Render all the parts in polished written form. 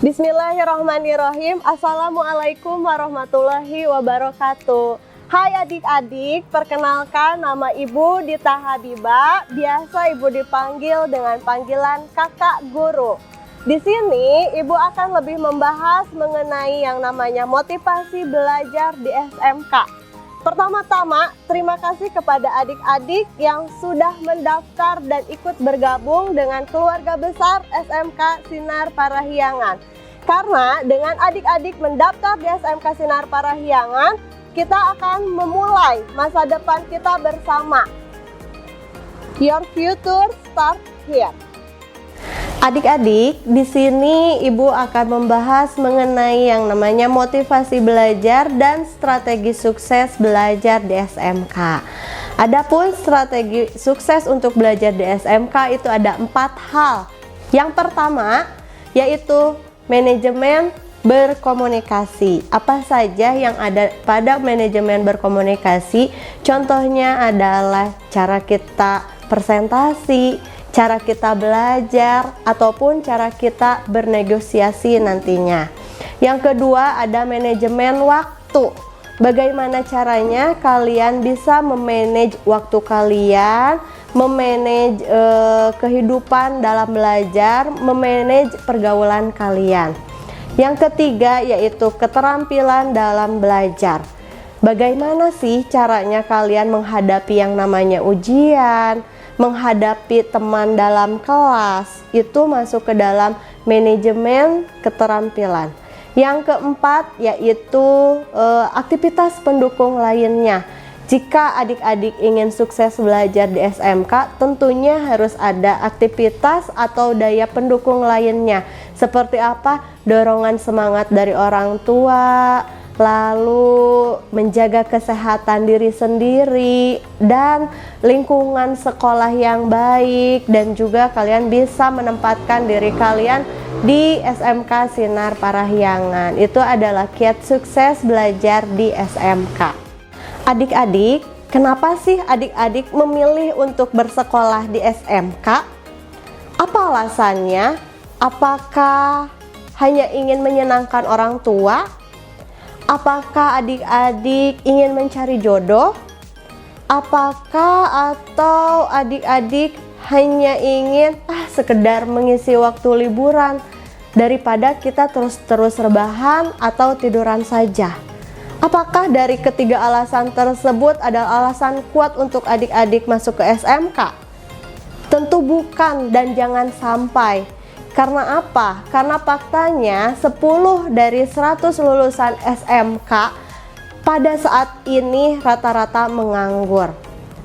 Bismillahirrahmanirrahim. Assalamualaikum warahmatullahi wabarakatuh. Hai adik-adik, perkenalkan nama Ibu Dita Habibah. Biasa Ibu dipanggil dengan panggilan Kakak Guru. Di sini Ibu akan lebih membahas mengenai yang namanya motivasi belajar di SMK. Pertama-tama, terima kasih kepada adik-adik yang sudah mendaftar dan ikut bergabung dengan keluarga besar SMK Sinar Parahyangan. Karena dengan adik-adik mendaftar di SMK Sinar Parahyangan, kita akan memulai masa depan kita bersama. Your future start here. Adik-adik, di sini Ibu akan membahas mengenai yang namanya motivasi belajar dan strategi sukses belajar di SMK. Adapun strategi sukses untuk belajar di SMK itu ada 4 hal. Yang pertama yaitu manajemen berkomunikasi. Apa saja yang ada pada manajemen berkomunikasi? Contohnya adalah cara kita presentasi, cara kita belajar, ataupun cara kita bernegosiasi nantinya. Yang kedua ada manajemen waktu. Bagaimana caranya kalian bisa memanage waktu kalian, memanage kehidupan dalam belajar, memanage pergaulan kalian. Yang ketiga yaitu keterampilan dalam belajar. Bagaimana sih caranya kalian menghadapi yang namanya ujian, menghadapi teman dalam kelas, itu masuk ke dalam manajemen keterampilan. Yang keempat yaitu aktivitas pendukung lainnya. Jika adik-adik ingin sukses belajar di SMK, tentunya harus ada aktivitas atau daya pendukung lainnya. Seperti apa? Dorongan semangat dari orang tua, lalu menjaga kesehatan diri sendiri, dan lingkungan sekolah yang baik, dan juga kalian bisa menempatkan diri kalian di SMK Sinar Parahyangan. Itu adalah kiat sukses belajar di SMK. Adik-adik, kenapa sih adik-adik memilih untuk bersekolah di SMK? Apa alasannya? Apakah hanya ingin menyenangkan orang tua? Apakah adik-adik ingin mencari jodoh? Apakah atau adik-adik hanya ingin sekedar mengisi waktu liburan daripada kita terus-terus rebahan atau tiduran saja? Apakah dari ketiga alasan tersebut adalah alasan kuat untuk adik-adik masuk ke SMK? Tentu bukan dan jangan sampai. Karena apa? Karena faktanya 10 dari 100 lulusan SMK pada saat ini rata-rata menganggur.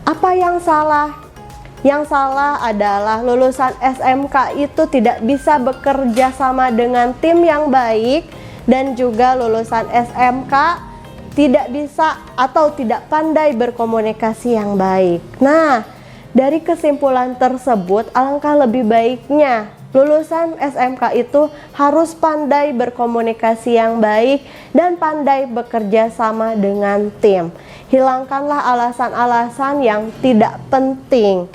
Apa yang salah? Yang salah adalah lulusan SMK itu tidak bisa bekerja sama dengan tim yang baik, dan juga lulusan SMK tidak bisa atau tidak pandai berkomunikasi yang baik. Nah, dari kesimpulan tersebut, alangkah lebih baiknya lulusan SMK itu harus pandai berkomunikasi yang baik dan pandai bekerja sama dengan tim. Hilangkanlah alasan-alasan yang tidak penting.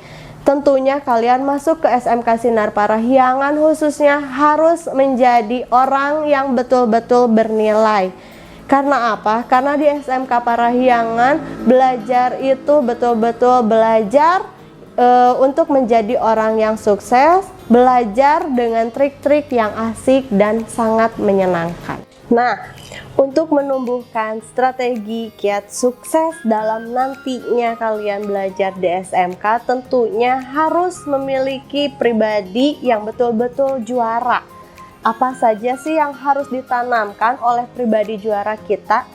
Tentunya kalian masuk ke SMK Sinar Parahyangan khususnya harus menjadi orang yang betul-betul bernilai. Karena apa? Karena di SMK Parahyangan belajar itu betul-betul belajar untuk menjadi orang yang sukses, belajar dengan trik-trik yang asik dan sangat menyenangkan. Nah, untuk menumbuhkan strategi kiat sukses dalam nantinya kalian belajar di SMK, tentunya harus memiliki pribadi yang betul-betul juara. Apa saja sih yang harus ditanamkan oleh pribadi juara kita?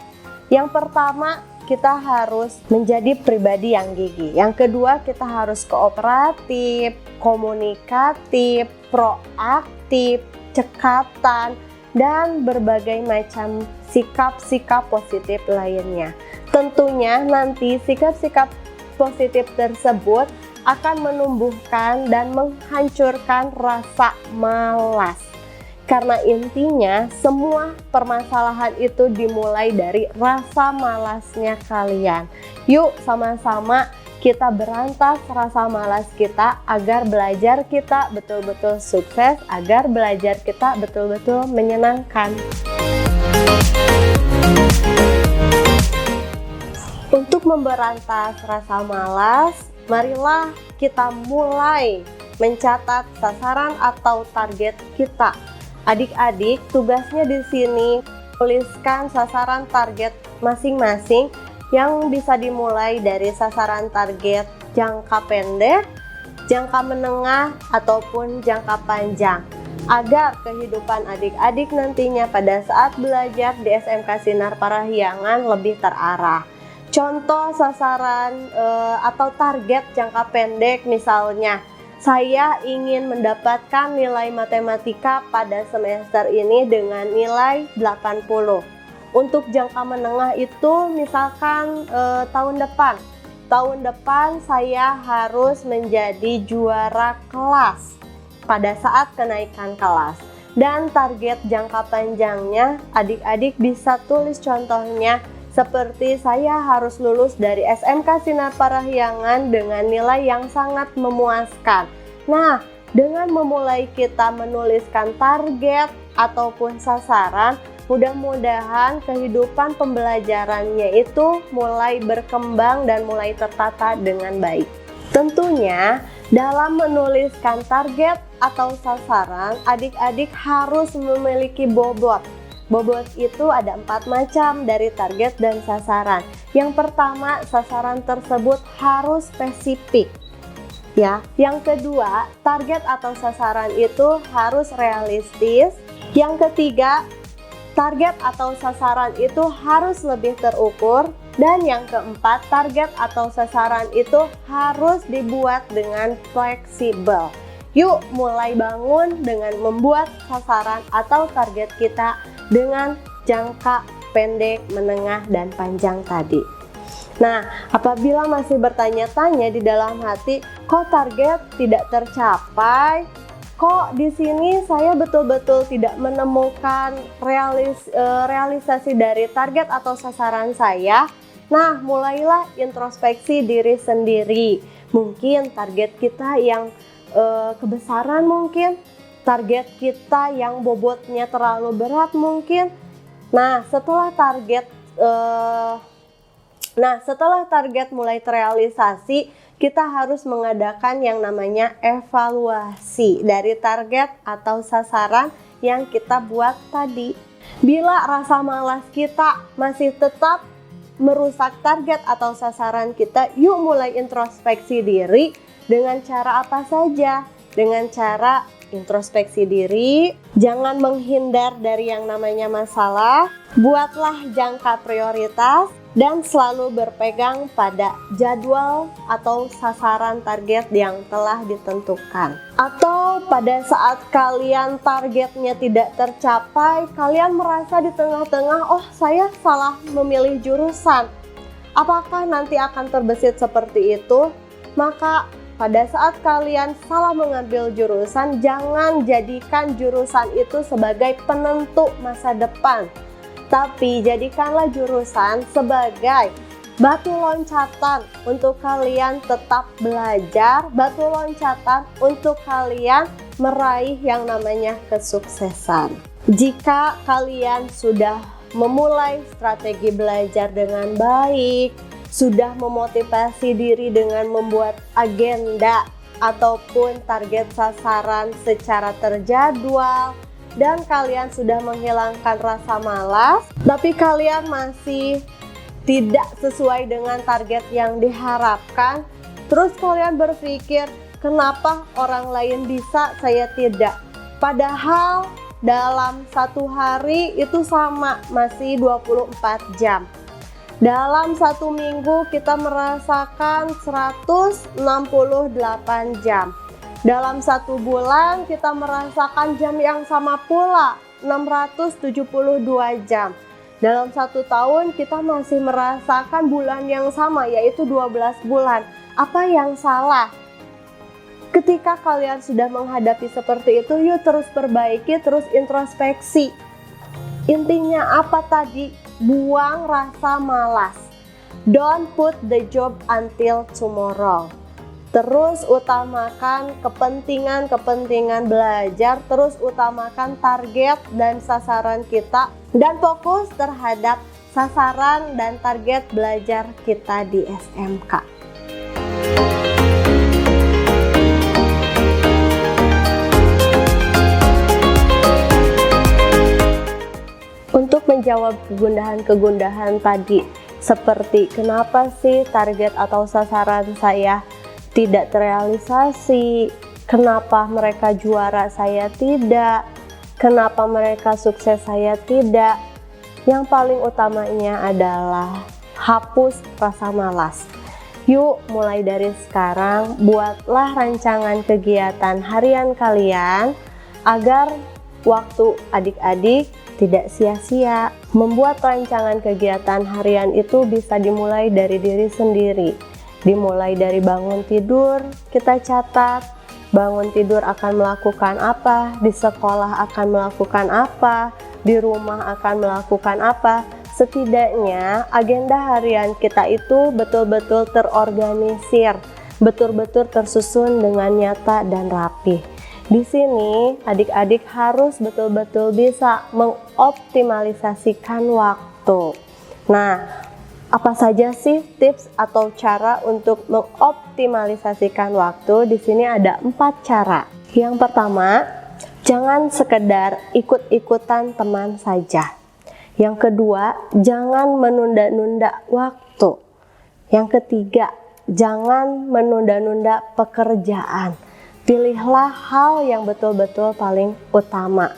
Yang pertama, kita harus menjadi pribadi yang gigih. Yang kedua, kita harus kooperatif, komunikatif, proaktif, cekatan, dan berbagai macam sikap-sikap positif lainnya. Tentunya nanti sikap-sikap positif tersebut akan menumbuhkan dan menghancurkan rasa malas. Karena intinya semua permasalahan itu dimulai dari rasa malasnya kalian. Yuk sama-sama kita berantas rasa malas kita agar belajar kita betul-betul sukses, agar belajar kita betul-betul menyenangkan. Untuk memberantas rasa malas, marilah kita mulai mencatat sasaran atau target kita. Adik-adik, tugasnya di sini tuliskan sasaran target masing-masing yang bisa dimulai dari sasaran target jangka pendek, jangka menengah, ataupun jangka panjang, agar kehidupan adik-adik nantinya pada saat belajar di SMK Sinar Parahyangan lebih terarah. Contoh sasaran atau target jangka pendek, misalnya saya ingin mendapatkan nilai matematika pada semester ini dengan nilai 80. Untuk jangka menengah itu misalkan tahun depan saya harus menjadi juara kelas pada saat kenaikan kelas. Dan target jangka panjangnya adik-adik bisa tulis contohnya seperti saya harus lulus dari SMK Sinar Parahyangan dengan nilai yang sangat memuaskan. Nah, dengan memulai kita menuliskan target ataupun sasaran, mudah-mudahan kehidupan pembelajarannya itu mulai berkembang dan mulai tertata dengan baik. Tentunya dalam menuliskan target atau sasaran, adik-adik harus memiliki bobot. Bobot itu ada 4 macam dari target dan sasaran. Yang pertama, sasaran tersebut harus spesifik. Ya, yang kedua, target atau sasaran itu harus realistis. Yang ketiga, target atau sasaran itu harus lebih terukur. Dan yang keempat, target atau sasaran itu harus dibuat dengan fleksibel. Yuk mulai bangun dengan membuat sasaran atau target kita dengan jangka pendek, menengah, dan panjang tadi. Nah, apabila masih bertanya-tanya di dalam hati, kok target tidak tercapai? Kok di sini saya betul-betul tidak menemukan realisasi dari target atau sasaran saya? Nah, mulailah introspeksi diri sendiri. Mungkin target kita yang kebesaran, mungkin target kita yang bobotnya terlalu berat mungkin. Nah, setelah target mulai terrealisasi, kita harus mengadakan yang namanya evaluasi dari target atau sasaran yang kita buat tadi. Bila rasa malas kita masih tetap merusak target atau sasaran kita, yuk mulai introspeksi diri. Dengan cara apa saja? Dengan cara introspeksi diri, jangan menghindar dari yang namanya masalah, buatlah jangka prioritas, dan selalu berpegang pada jadwal atau sasaran target yang telah ditentukan. Atau pada saat kalian targetnya tidak tercapai, kalian merasa di tengah-tengah, oh saya salah memilih jurusan. Apakah nanti akan terbesit seperti itu? Maka pada saat kalian salah mengambil jurusan, jangan jadikan jurusan itu sebagai penentu masa depan. Tapi jadikanlah jurusan sebagai batu loncatan untuk kalian tetap belajar, batu loncatan untuk kalian meraih yang namanya kesuksesan. Jika kalian sudah memulai strategi belajar dengan baik, sudah memotivasi diri dengan membuat agenda ataupun target sasaran secara terjadwal, dan kalian sudah menghilangkan rasa malas, tapi kalian masih tidak sesuai dengan target yang diharapkan, terus kalian berpikir, kenapa orang lain bisa, saya tidak? Padahal dalam satu hari itu sama, masih 24 jam. Dalam satu minggu kita merasakan 168 jam. Dalam satu bulan kita merasakan jam yang sama pula, 672 jam. Dalam satu tahun kita masih merasakan bulan yang sama, yaitu 12 bulan. Apa yang salah? Ketika kalian sudah menghadapi seperti itu, yuk terus perbaiki, terus introspeksi. Intinya apa tadi? Buang rasa malas. Don't put the job until tomorrow. Terus utamakan kepentingan belajar, terus utamakan target dan sasaran kita, dan fokus terhadap sasaran dan target belajar kita di SMK. Untuk menjawab kegundahan tadi, seperti kenapa sih target atau sasaran saya tidak terrealisasi, kenapa mereka juara saya tidak, kenapa mereka sukses saya tidak. Yang paling utamanya adalah hapus rasa malas. Yuk mulai dari sekarang buatlah rancangan kegiatan harian kalian agar waktu adik-adik tidak sia-sia. Membuat rancangan kegiatan harian itu bisa dimulai dari diri sendiri. Dimulai dari bangun tidur, kita catat bangun tidur akan melakukan apa, di sekolah akan melakukan apa, di rumah akan melakukan apa. Setidaknya agenda harian kita itu betul-betul terorganisir, betul-betul tersusun dengan nyata dan rapi. Di sini adik-adik harus betul-betul bisa mengoptimalisasikan waktu. Nah, apa saja sih tips atau cara untuk mengoptimalisasikan waktu? Di sini ada 4 cara. Yang pertama, jangan sekedar ikut-ikutan teman saja. Yang kedua, jangan menunda-nunda waktu. Yang ketiga, jangan menunda-nunda pekerjaan. Pilihlah hal yang betul-betul paling utama.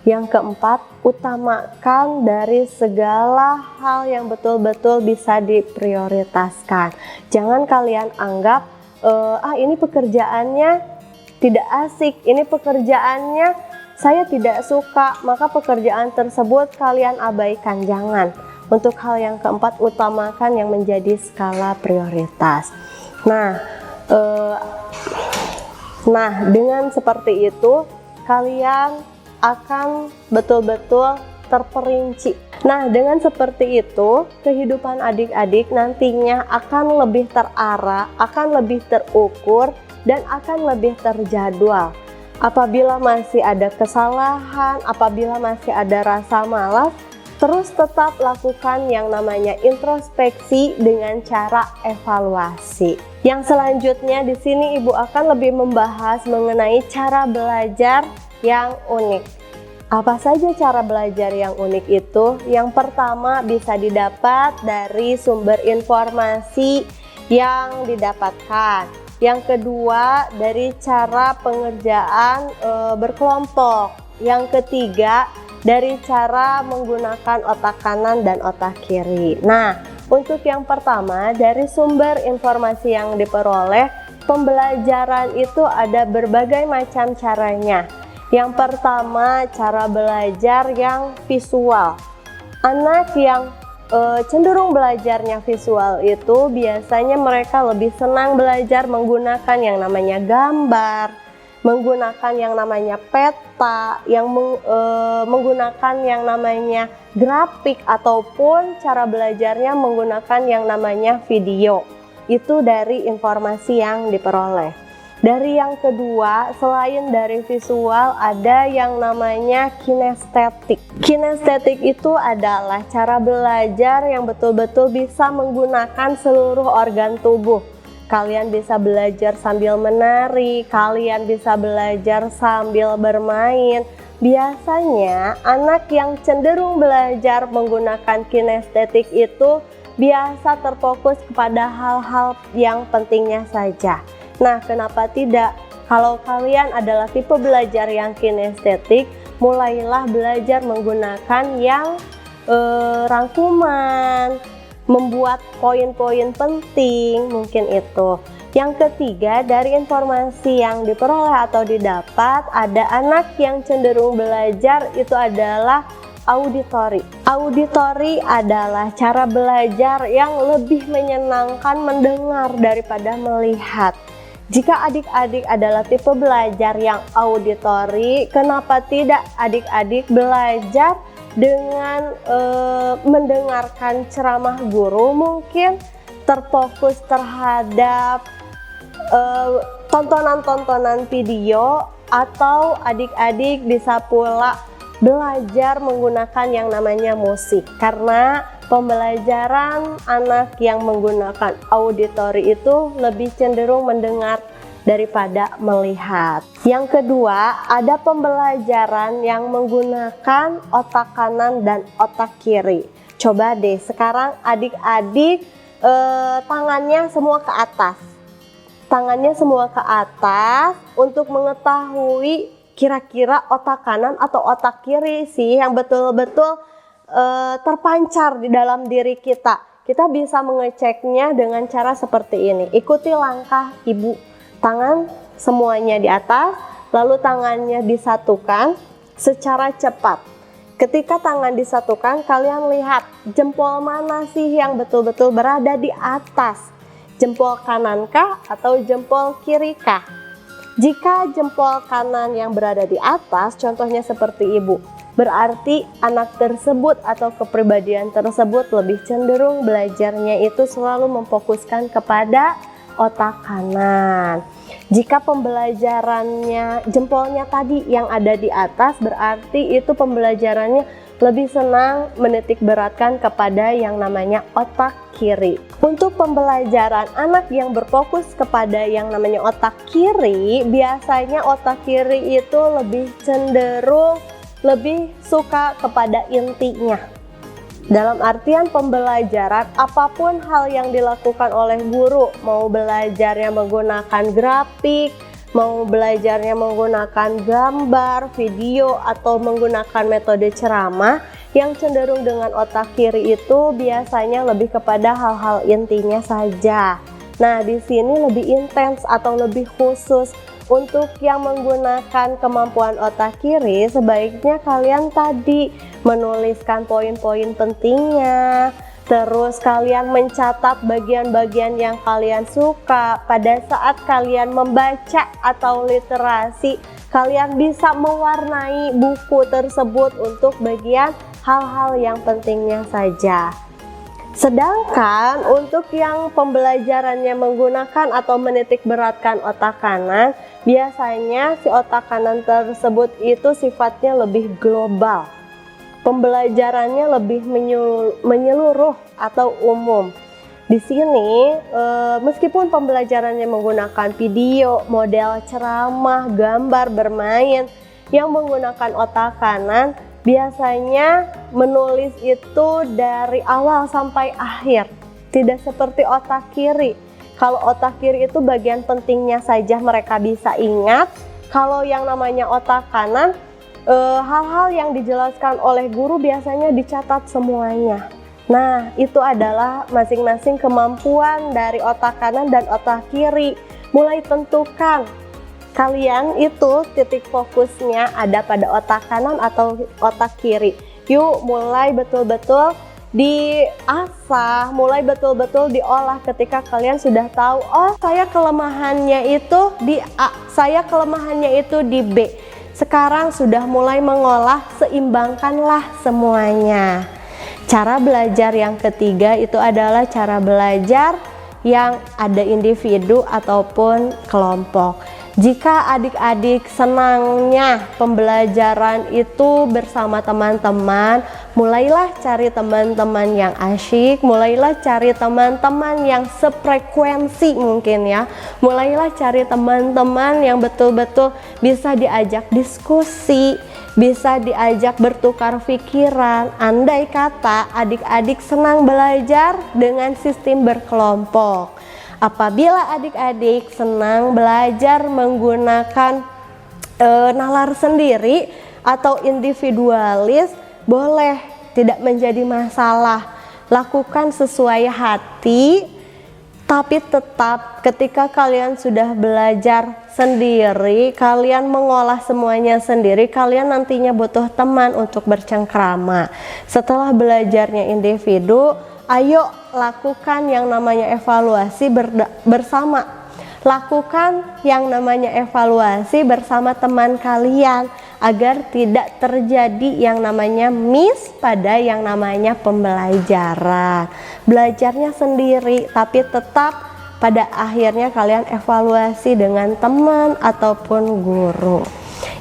Yang keempat, utamakan dari segala hal yang betul-betul bisa diprioritaskan. Jangan kalian anggap, ini pekerjaannya tidak asik, ini pekerjaannya saya tidak suka, maka pekerjaan tersebut kalian abaikan. Jangan. Untuk hal yang keempat, utamakan yang menjadi skala prioritas. Nah, dengan seperti itu, kalian akan betul-betul terperinci. Nah, dengan seperti itu, kehidupan adik-adik nantinya akan lebih terarah, akan lebih terukur, dan akan lebih terjadwal. Apabila masih ada kesalahan, apabila masih ada rasa malas, terus tetap lakukan yang namanya introspeksi dengan cara evaluasi. Yang selanjutnya di sini Ibu akan lebih membahas mengenai cara belajar yang unik. Apa saja cara belajar yang unik itu? Yang pertama bisa didapat dari sumber informasi yang didapatkan. Yang kedua dari cara pengerjaan berkelompok. Yang ketiga dari cara menggunakan otak kanan dan otak kiri. Nah, untuk yang pertama dari sumber informasi yang diperoleh, pembelajaran itu ada berbagai macam caranya. Yang pertama, cara belajar yang visual. Anak yang cenderung belajarnya visual itu biasanya mereka lebih senang belajar menggunakan yang namanya gambar, menggunakan yang namanya peta, menggunakan yang namanya grafik, ataupun cara belajarnya menggunakan yang namanya video. Itu dari informasi yang diperoleh. Dari yang kedua, selain dari visual, ada yang namanya kinestetik. Kinestetik itu adalah cara belajar yang betul-betul bisa menggunakan seluruh organ tubuh. Kalian bisa belajar sambil menari, kalian bisa belajar sambil bermain. Biasanya anak yang cenderung belajar menggunakan kinestetik itu biasa terfokus kepada hal-hal yang pentingnya saja. Nah, kenapa tidak? Kalau kalian adalah tipe belajar yang kinestetik, mulailah belajar menggunakan yang rangkuman, membuat poin-poin penting, mungkin itu. Yang ketiga, dari informasi yang diperoleh atau didapat, ada anak yang cenderung belajar itu adalah auditori. Auditori adalah cara belajar yang lebih menyenangkan mendengar daripada melihat. Jika adik-adik adalah tipe belajar yang auditori, kenapa tidak adik-adik belajar dengan mendengarkan ceramah guru, mungkin terfokus terhadap tontonan-tontonan video, atau adik-adik bisa pula belajar menggunakan yang namanya musik, karena pembelajaran anak yang menggunakan auditori itu lebih cenderung mendengar daripada melihat. Yang kedua, ada pembelajaran yang menggunakan otak kanan dan otak kiri. Coba deh sekarang adik-adik tangannya semua ke atas. Tangannya semua ke atas untuk mengetahui kira-kira otak kanan atau otak kiri sih yang betul-betul terpancar di dalam diri kita. Kita bisa mengeceknya dengan cara seperti ini. Ikuti langkah ibu. Tangan semuanya di atas, lalu tangannya disatukan secara cepat. Ketika tangan disatukan, kalian lihat jempol mana sih yang betul-betul berada di atas. Jempol kanankah atau jempol kirikah? Jika jempol kanan yang berada di atas, contohnya seperti ibu, berarti anak tersebut atau kepribadian tersebut lebih cenderung belajarnya itu selalu memfokuskan kepada otak kanan. Jika pembelajarannya jempolnya tadi yang ada di atas, berarti itu pembelajarannya lebih senang menitik beratkan kepada yang namanya otak kiri. Untuk pembelajaran anak yang berfokus kepada yang namanya otak kiri, biasanya otak kiri itu lebih cenderung lebih suka kepada intinya. Dalam artian pembelajaran, apapun hal yang dilakukan oleh guru, mau belajarnya menggunakan grafik, mau belajarnya menggunakan gambar, video, atau menggunakan metode ceramah, yang cenderung dengan otak kiri itu biasanya lebih kepada hal-hal intinya saja. Nah, di sini lebih intens atau lebih khusus. Untuk yang menggunakan kemampuan otak kiri, sebaiknya kalian tadi menuliskan poin-poin pentingnya, terus kalian mencatat bagian-bagian yang kalian suka. Pada saat kalian membaca atau literasi, kalian bisa mewarnai buku tersebut untuk bagian hal-hal yang pentingnya saja. Sedangkan untuk yang pembelajarannya menggunakan atau menitik beratkan otak kanan, biasanya si otak kanan tersebut itu sifatnya lebih global. Pembelajarannya lebih menyeluruh atau umum. Di sini meskipun pembelajarannya menggunakan video, model ceramah, gambar, bermain yang menggunakan otak kanan, biasanya menulis itu dari awal sampai akhir, tidak seperti otak kiri. Kalau otak kiri itu bagian pentingnya saja mereka bisa ingat. Kalau yang namanya otak kanan, hal-hal yang dijelaskan oleh guru biasanya dicatat semuanya. Nah, itu adalah masing-masing kemampuan dari otak kanan dan otak kiri. Mulai tentukan kalian itu titik fokusnya ada pada otak kanan atau otak kiri. Yuk mulai betul-betul diasah, mulai betul-betul diolah ketika kalian sudah tahu, oh saya kelemahannya itu di A, saya kelemahannya itu di B. Sekarang sudah mulai mengolah, seimbangkanlah semuanya. Cara belajar yang ketiga itu adalah cara belajar yang ada individu ataupun kelompok. Jika adik-adik senangnya pembelajaran itu bersama teman-teman, mulailah cari teman-teman yang asyik, mulailah cari teman-teman yang sefrekuensi mungkin ya. Mulailah cari teman-teman yang betul-betul bisa diajak diskusi, bisa diajak bertukar pikiran. Andai kata adik-adik senang belajar dengan sistem berkelompok. Apabila adik-adik senang belajar menggunakan nalar sendiri atau individualis, boleh, tidak menjadi masalah. Lakukan sesuai hati, tapi tetap ketika kalian sudah belajar sendiri, kalian mengolah semuanya sendiri, kalian nantinya butuh teman untuk bercengkrama. Setelah belajarnya individu, ayo lakukan yang namanya evaluasi bersama. Lakukan yang namanya evaluasi bersama teman kalian. agar tidak terjadi yang namanya miss pada yang namanya pembelajaran. Belajarnya sendiri, tapi tetap pada akhirnya kalian evaluasi dengan teman ataupun guru.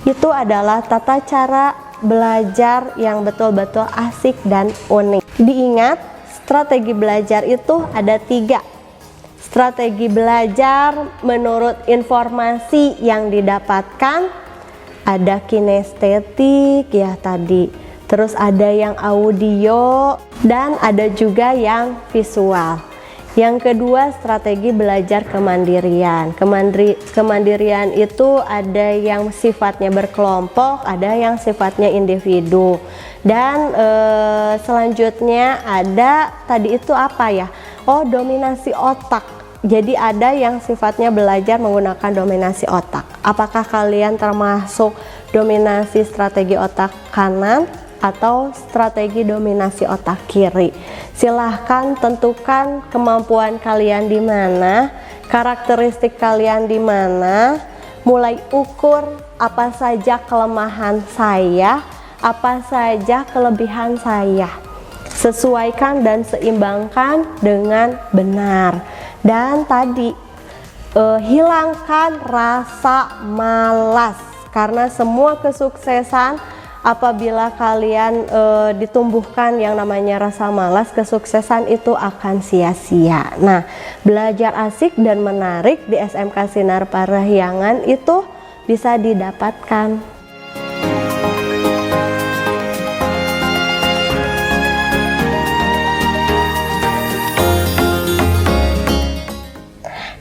Itu adalah tata cara belajar yang betul-betul asik dan unik. Diingat, strategi belajar itu ada 3. Strategi belajar menurut informasi yang didapatkan, ada kinestetik ya tadi, terus ada yang audio, dan ada juga yang visual. Yang kedua, strategi belajar kemandirian. Kemandirian itu ada yang sifatnya berkelompok, ada yang sifatnya individu. Dan selanjutnya ada tadi itu apa ya? Oh, dominasi otak. Jadi ada yang sifatnya belajar menggunakan dominasi otak. Apakah kalian termasuk dominasi strategi otak kanan atau strategi dominasi otak kiri? Silahkan tentukan kemampuan kalian di mana, karakteristik kalian di mana, mulai ukur apa saja kelemahan saya, apa saja kelebihan saya. Sesuaikan dan seimbangkan dengan benar. Dan tadi hilangkan rasa malas, karena semua kesuksesan apabila kalian ditumbuhkan yang namanya rasa malas, kesuksesan itu akan sia-sia. Nah, belajar asik dan menarik di SMK Sinar Parahyangan itu bisa didapatkan.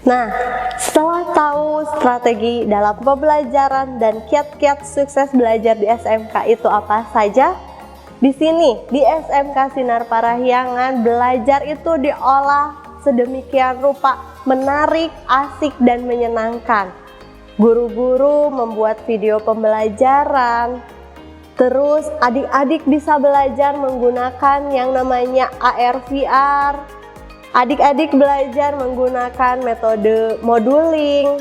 Nah, setelah tahu strategi dalam pembelajaran dan kiat-kiat sukses belajar di SMK itu apa saja, di sini di SMK Sinar Parahyangan belajar itu diolah sedemikian rupa menarik, asik, dan menyenangkan. Guru-guru membuat video pembelajaran, terus adik-adik bisa belajar menggunakan yang namanya AR/VR. Adik-adik belajar menggunakan metode moduling.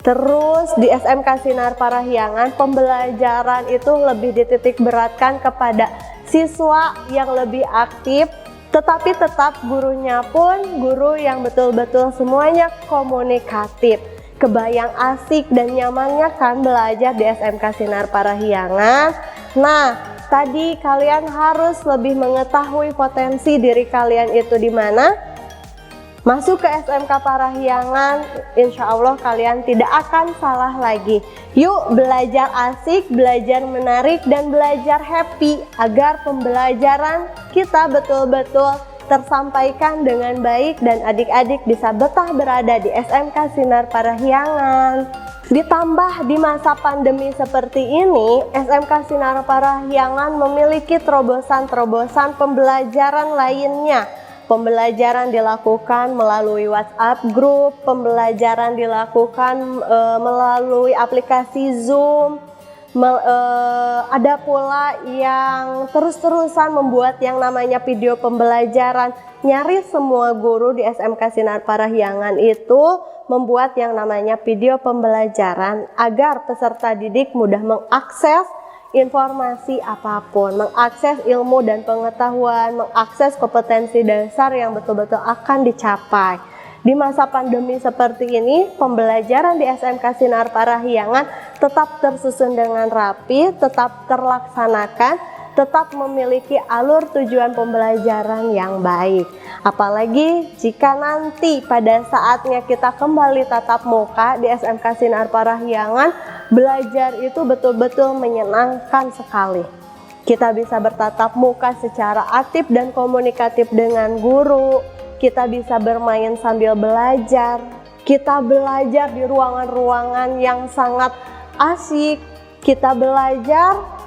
Terus di SMK Sinar Parahyangan pembelajaran itu lebih dititik beratkan kepada siswa yang lebih aktif, tetapi tetap gurunya pun guru yang betul-betul semuanya komunikatif. Kebayang asik dan nyamannya kan belajar di SMK Sinar Parahyangan. Nah, tadi kalian harus lebih mengetahui potensi diri kalian itu di mana. Masuk ke SMK Parahyangan, insya Allah kalian tidak akan salah lagi. Yuk belajar asik, belajar menarik, dan belajar happy agar pembelajaran kita betul-betul tersampaikan dengan baik dan adik-adik bisa betah berada di SMK Sinar Parahyangan. Ditambah di masa pandemi seperti ini, SMK Sinar Parahyangan memiliki terobosan-terobosan pembelajaran lainnya. Pembelajaran dilakukan melalui WhatsApp group, pembelajaran dilakukan melalui aplikasi Zoom, ada pula yang terus-terusan membuat yang namanya video pembelajaran. Nyaris semua guru di SMK Sinar Parahyangan itu membuat yang namanya video pembelajaran agar peserta didik mudah mengakses informasi apapun, mengakses ilmu dan pengetahuan, mengakses kompetensi dasar yang betul-betul akan dicapai. Di masa pandemi seperti ini, pembelajaran di SMK Sinar Parahyangan tetap tersusun dengan rapi, tetap terlaksanakan, tetap memiliki alur tujuan pembelajaran yang baik. Apalagi jika nanti pada saatnya kita kembali tatap muka di SMK Sinar Parahyangan, belajar itu betul-betul menyenangkan sekali. Kita bisa bertatap muka secara aktif dan komunikatif dengan guru. Kita bisa bermain sambil belajar. Kita belajar di ruangan-ruangan yang sangat asik. Kita belajar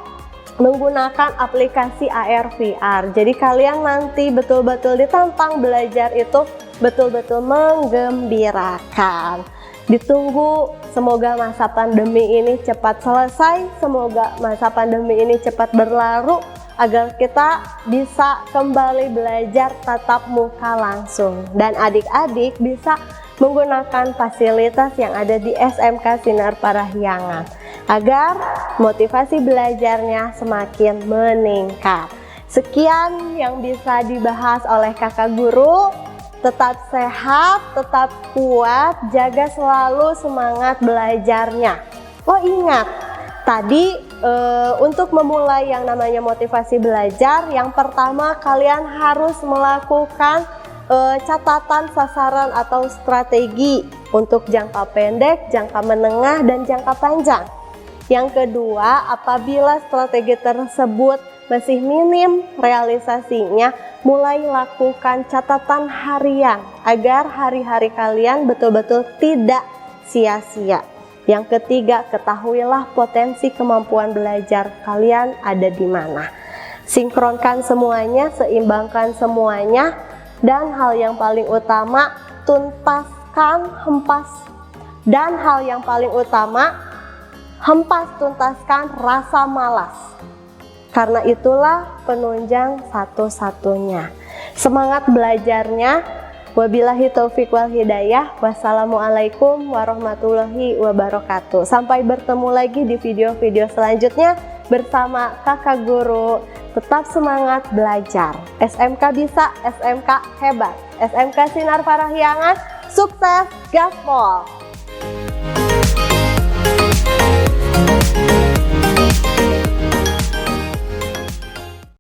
menggunakan aplikasi AR/VR. Jadi kalian nanti betul-betul ditantang belajar itu betul-betul menggembirakan. Ditunggu, semoga masa pandemi ini cepat selesai, semoga masa pandemi ini cepat berlalu agar kita bisa kembali belajar tatap muka langsung dan adik-adik bisa menggunakan fasilitas yang ada di SMK Sinar Parahyangan. agar motivasi belajarnya semakin meningkat. Sekian yang bisa dibahas oleh kakak guru. Tetap sehat, tetap kuat, jaga selalu semangat belajarnya. Oh ingat, tadi untuk memulai yang namanya motivasi belajar, yang pertama kalian harus melakukan catatan sasaran atau strategi untuk jangka pendek, jangka menengah, dan jangka panjang. Yang kedua, apabila strategi tersebut masih minim realisasinya, mulai lakukan catatan harian agar hari-hari kalian betul-betul tidak sia-sia. Yang ketiga, ketahuilah potensi kemampuan belajar kalian ada di mana. Sinkronkan semuanya, seimbangkan semuanya, dan hal yang paling utama, hempas tuntaskan rasa malas. Karena itulah penunjang satu-satunya. Semangat belajarnya. Wabillahi taufiq wal hidayah. Wassalamualaikum warahmatullahi wabarakatuh. Sampai bertemu lagi di video-video selanjutnya bersama kakak guru. Tetap semangat belajar. SMK bisa, SMK hebat. SMK Sinar Parahyangan, sukses, gaspol.